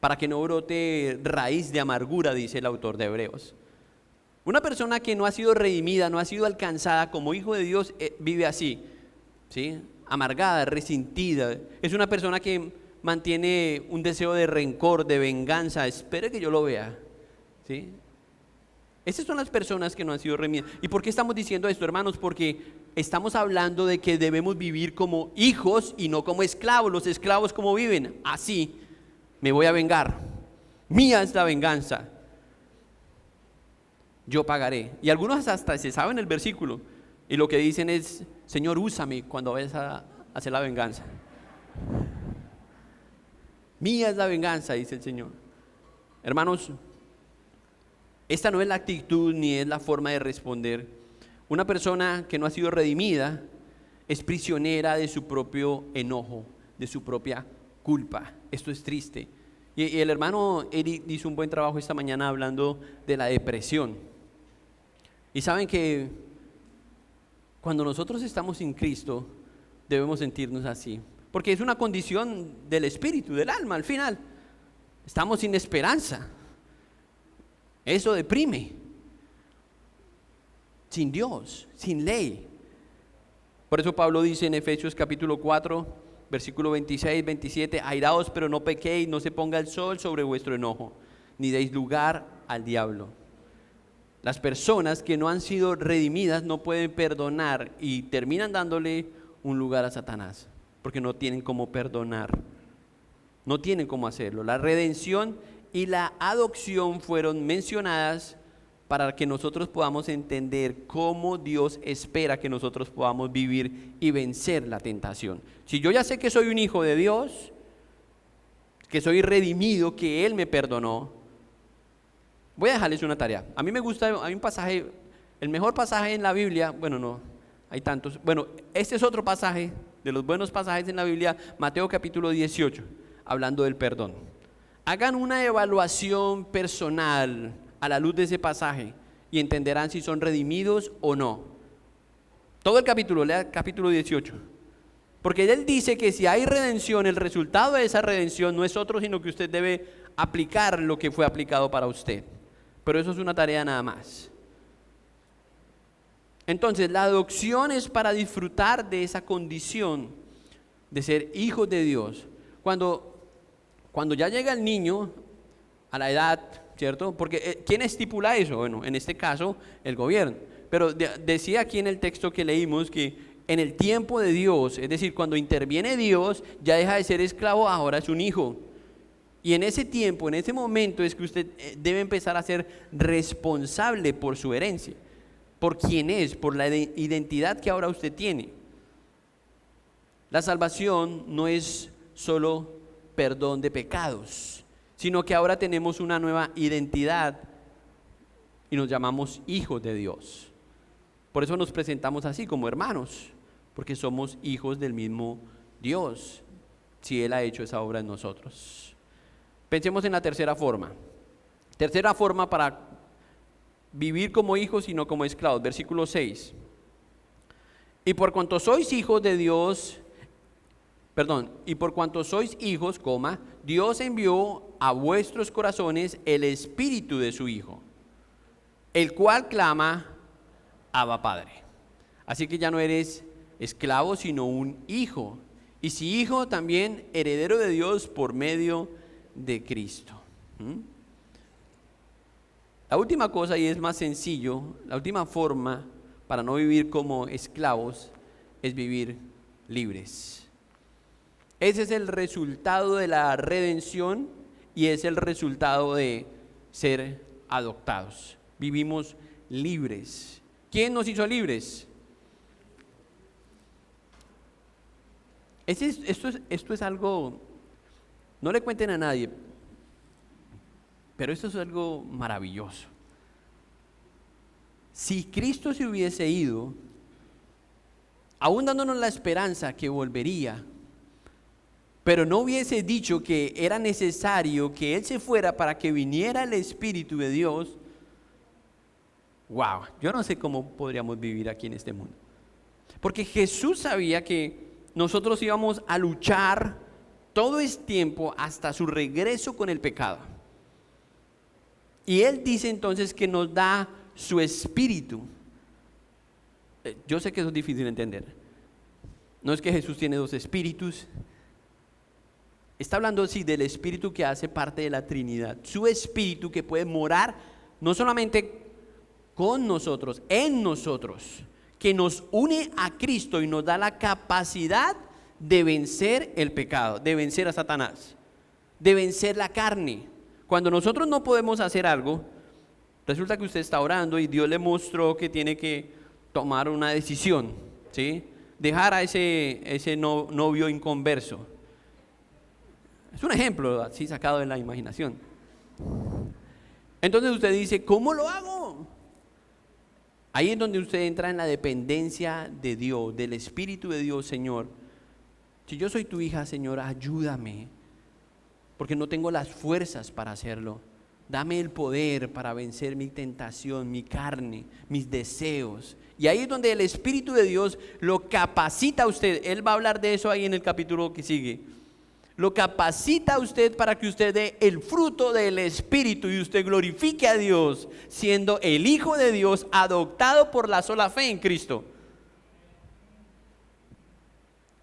[SPEAKER 1] para que no brote raíz de amargura, dice el autor de Hebreos. Una persona que no ha sido redimida, no ha sido alcanzada como hijo de Dios, vive así, ¿sí? Amargada, resentida. Es una persona que mantiene un deseo de rencor, de venganza. Espere que yo lo vea, ¿sí? Esas son las personas que no han sido redimidas. ¿Y por qué estamos diciendo esto, hermanos? Porque estamos hablando de que debemos vivir como hijos y no como esclavos. Los esclavos, ¿cómo viven? Así: me voy a vengar, mía es la venganza, yo pagaré. Y algunos hasta se saben el versículo y lo que dicen es: Señor, úsame cuando vayas a hacer la venganza. Mía es la venganza, dice el Señor. Hermanos, esta no es la actitud ni es la forma de responder. Una persona que no ha sido redimida es prisionera de su propio enojo, de su propia culpa. Esto es triste. Y el hermano Eric hizo un buen trabajo esta mañana hablando de la depresión. Y saben que cuando nosotros estamos sin Cristo debemos sentirnos así, porque es una condición del espíritu, del alma. Al final estamos sin esperanza. Eso deprime. Sin Dios, sin ley. Por eso Pablo dice en Efesios capítulo 4, versículo 26, 27: airaos, pero no pequéis, no se ponga el sol sobre vuestro enojo, ni deis lugar al diablo. Las personas que no han sido redimidas no pueden perdonar y terminan dándole un lugar a Satanás, porque no tienen cómo perdonar, no tienen cómo hacerlo. La redención y la adopción fueron mencionadas para que nosotros podamos entender cómo Dios espera que nosotros podamos vivir y vencer la tentación. Si yo ya sé que soy un hijo de Dios, que soy redimido, que Él me perdonó, voy a dejarles una tarea. A mí me gusta, hay un pasaje, el mejor pasaje en la Biblia, bueno, no, hay tantos. Bueno, este es otro pasaje, de los buenos pasajes en la Biblia, Mateo capítulo 18, hablando del perdón. Hagan una evaluación personal a la luz de ese pasaje y entenderán si son redimidos o no. Todo el capítulo, lea capítulo 18. Porque Él dice que si hay redención, el resultado de esa redención no es otro, sino que usted debe aplicar lo que fue aplicado para usted. Pero eso es una tarea nada más. Entonces, la adopción es para disfrutar de esa condición de ser hijos de Dios. Cuando ya llega el niño a la edad, ¿cierto? Porque ¿quién estipula eso? Bueno, en este caso, el gobierno. Pero decía aquí en el texto que leímos que en el tiempo de Dios, es decir, cuando interviene Dios, ya deja de ser esclavo, ahora es un hijo. Y en ese tiempo, en ese momento es que usted debe empezar a ser responsable por su herencia, por quién es, por la identidad que ahora usted tiene. La salvación no es solo perdón de pecados, sino que ahora tenemos una nueva identidad y nos llamamos hijos de Dios. Por eso nos presentamos así como hermanos, porque somos hijos del mismo Dios, si Él ha hecho esa obra en nosotros. Pensemos en la tercera forma. Tercera forma para vivir como hijos y no como esclavos. Versículo 6. Y por cuanto sois hijos de Dios, y por cuanto sois hijos, Dios envió a vuestros corazones el Espíritu de su Hijo, el cual clama, Abba Padre. Así que ya no eres esclavo, sino un hijo. Y si hijo, también heredero de Dios por medio de Cristo. La última cosa, y es más sencillo, la última forma para no vivir como esclavos es vivir libres. Ese es el resultado de la redención y es el resultado de ser adoptados. Vivimos libres. ¿Quién nos hizo libres? Esto es algo, no le cuenten a nadie, pero esto es algo maravilloso. Si Cristo se hubiese ido, aún dándonos la esperanza que volvería, pero no hubiese dicho que era necesario que Él se fuera para que viniera el Espíritu de Dios, wow, yo no sé cómo podríamos vivir aquí en este mundo. Porque Jesús sabía que nosotros íbamos a luchar todo este tiempo hasta su regreso con el pecado. Y Él dice entonces que nos da su Espíritu. Yo sé que eso es difícil de entender. No es que Jesús tiene dos espíritus. Está hablando sí del Espíritu que hace parte de la Trinidad. Su Espíritu que puede morar no solamente con nosotros, en nosotros, que nos une a Cristo y nos da la capacidad de vencer el pecado, de vencer a Satanás, de vencer la carne. Cuando nosotros no podemos hacer algo, resulta que usted está orando y Dios le mostró que tiene que tomar una decisión, ¿sí? Dejar a ese novio inconverso. Es un ejemplo así sacado de la imaginación. Entonces usted dice, ¿cómo lo hago? Ahí es donde usted entra en la dependencia de Dios, del Espíritu de Dios. Señor, si yo soy tu hija, Señor, ayúdame, porque no tengo las fuerzas para hacerlo. Dame el poder para vencer mi tentación, mi carne, mis deseos. Y ahí es donde el Espíritu de Dios lo capacita a usted. Él va a hablar de eso ahí en el capítulo que sigue. Lo capacita a usted para que usted dé el fruto del Espíritu y usted glorifique a Dios, siendo el Hijo de Dios, adoptado por la sola fe en Cristo.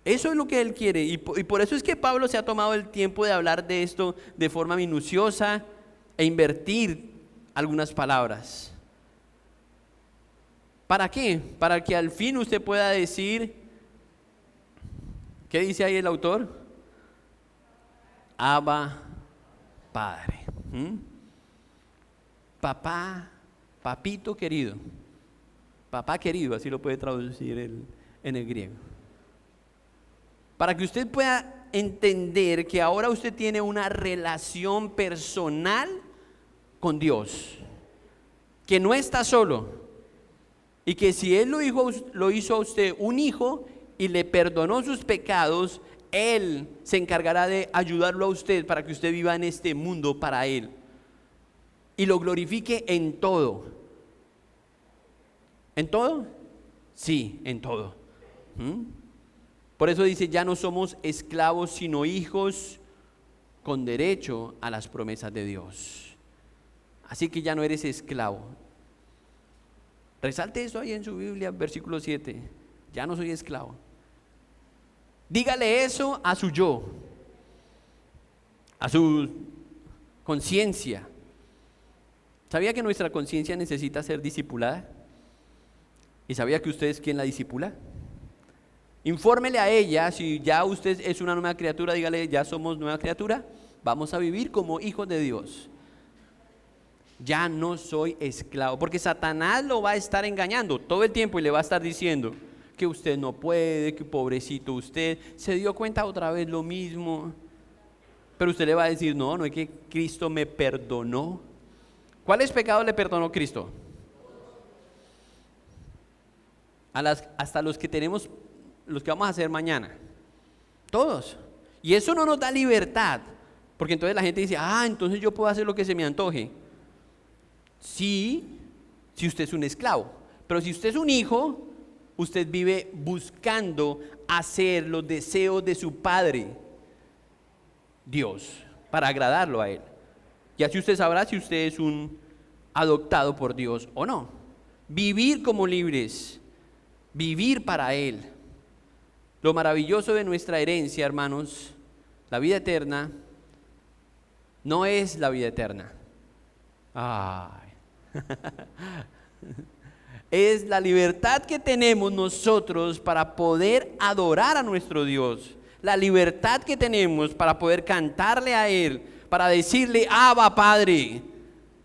[SPEAKER 1] Eso es lo que Él quiere, y por eso es que Pablo se ha tomado el tiempo de hablar de esto de forma minuciosa e invertir algunas palabras. ¿Para qué? Para que al fin usted pueda decir, ¿qué dice ahí el autor? Abba, Padre. Papá, papito querido. Papá querido, así lo puede traducir en el griego. Para que usted pueda entender que ahora usted tiene una relación personal con Dios, que no está solo, y que si Él lo hizo a usted un hijo y le perdonó sus pecados, Él se encargará de ayudarlo a usted para que usted viva en este mundo para Él y lo glorifique en todo. ¿En todo? Sí, en todo. Por eso dice, ya no somos esclavos sino hijos con derecho a las promesas de Dios. Así que ya no eres esclavo. Resalte eso ahí en su Biblia, versículo 7. Ya no soy esclavo. Dígale eso a su yo, a su conciencia. ¿Sabía que nuestra conciencia necesita ser discipulada? ¿Y sabía que usted es quien la discipula? Infórmele a ella, si ya usted es una nueva criatura, dígale, ya somos nueva criatura, vamos a vivir como hijos de Dios. Ya no soy esclavo, porque Satanás lo va a estar engañando todo el tiempo y le va a estar diciendo que usted no puede, que pobrecito usted, se dio cuenta otra vez lo mismo. Pero usted le va a decir, no, no es que Cristo me perdonó. ¿Cuáles pecados le perdonó Cristo? Hasta los que tenemos, los que vamos a hacer mañana. Todos. Y eso no nos da libertad, porque entonces la gente dice, entonces yo puedo hacer lo que se me antoje. Sí, si usted es un esclavo. Pero si usted es un hijo, usted vive buscando hacer los deseos de su Padre, Dios, para agradarlo a Él. Y así usted sabrá si usted es un adoptado por Dios o no. Vivir como libres, vivir para Él. Lo maravilloso de nuestra herencia, hermanos, la vida eterna, no es la vida eterna. Es la libertad que tenemos nosotros para poder adorar a nuestro Dios. La libertad que tenemos para poder cantarle a Él, para decirle, Abba Padre,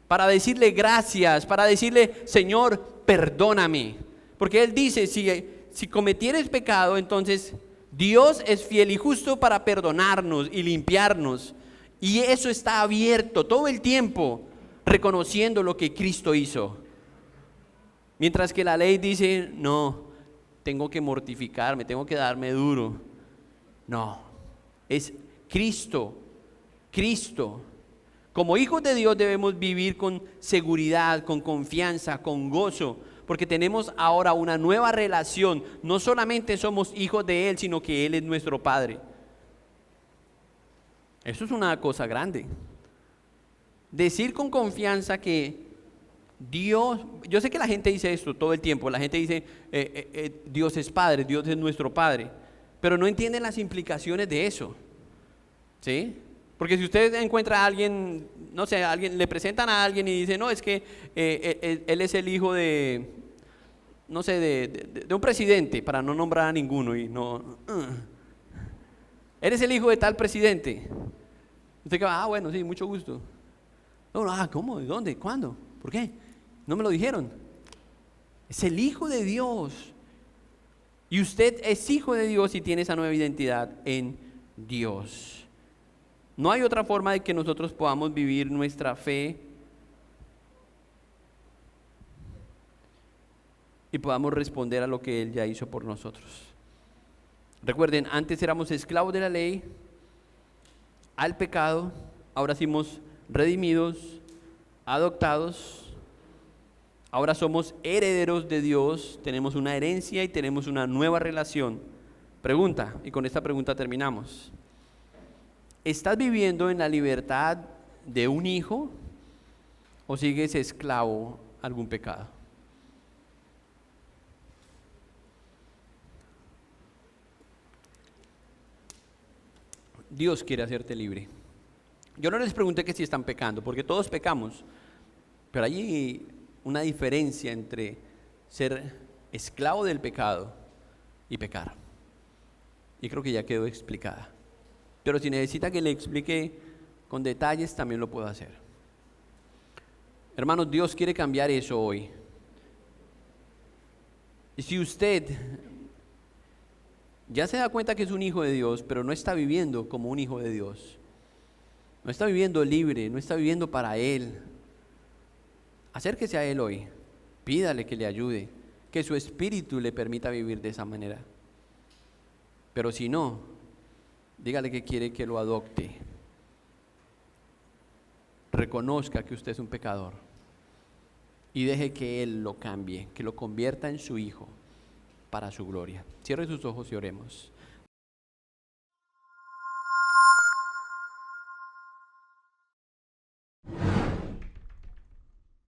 [SPEAKER 1] para decirle gracias, para decirle, Señor, perdóname. Porque Él dice, si cometieres pecado, entonces Dios es fiel y justo para perdonarnos y limpiarnos. Y eso está abierto todo el tiempo, reconociendo lo que Cristo hizo. Mientras que la ley dice, no, tengo que mortificarme, tengo que darme duro. No, es Cristo. Como hijos de Dios debemos vivir con seguridad, con confianza, con gozo, porque tenemos ahora una nueva relación. No solamente somos hijos de Él, sino que Él es nuestro Padre. Eso es una cosa grande. Decir con confianza que Dios, yo sé que la gente dice esto todo el tiempo, la gente dice Dios es Padre, Dios es nuestro Padre, pero no entienden las implicaciones de eso, ¿sí? Porque si usted encuentra a alguien, no sé, le presentan a alguien y dice, no, es que él es el hijo de, no sé, de un presidente, para no nombrar a ninguno, y no, eres el hijo de tal presidente. Usted va, bueno, sí, mucho gusto. No, ¿cómo? ¿De dónde? ¿Cuándo? ¿Por qué? No me lo dijeron. Es el Hijo de Dios. Y usted es hijo de Dios y tiene esa nueva identidad en Dios. No hay otra forma de que nosotros podamos vivir nuestra fe y podamos responder a lo que Él ya hizo por nosotros. Recuerden, antes éramos esclavos de la ley, al pecado, ahora somos redimidos, adoptados, ahora somos herederos de Dios, tenemos una herencia y tenemos una nueva relación. Pregunta, y con esta pregunta terminamos. ¿Estás viviendo en la libertad de un hijo o sigues esclavo a algún pecado? Dios quiere hacerte libre. Yo no les pregunté que si están pecando, porque todos pecamos, pero hay una diferencia entre ser esclavo del pecado y pecar. Y creo que ya quedó explicada. Pero si necesita que le explique con detalles, también lo puedo hacer. Hermanos, Dios quiere cambiar eso hoy. Y si usted ya se da cuenta que es un hijo de Dios, pero no está viviendo como un hijo de Dios, no está viviendo libre, no está viviendo para Él, acérquese a Él hoy, pídale que le ayude, que su espíritu le permita vivir de esa manera. Pero si no, dígale que quiere que lo adopte. Reconozca que usted es un pecador y deje que Él lo cambie, que lo convierta en su hijo para su gloria. Cierre sus ojos y oremos.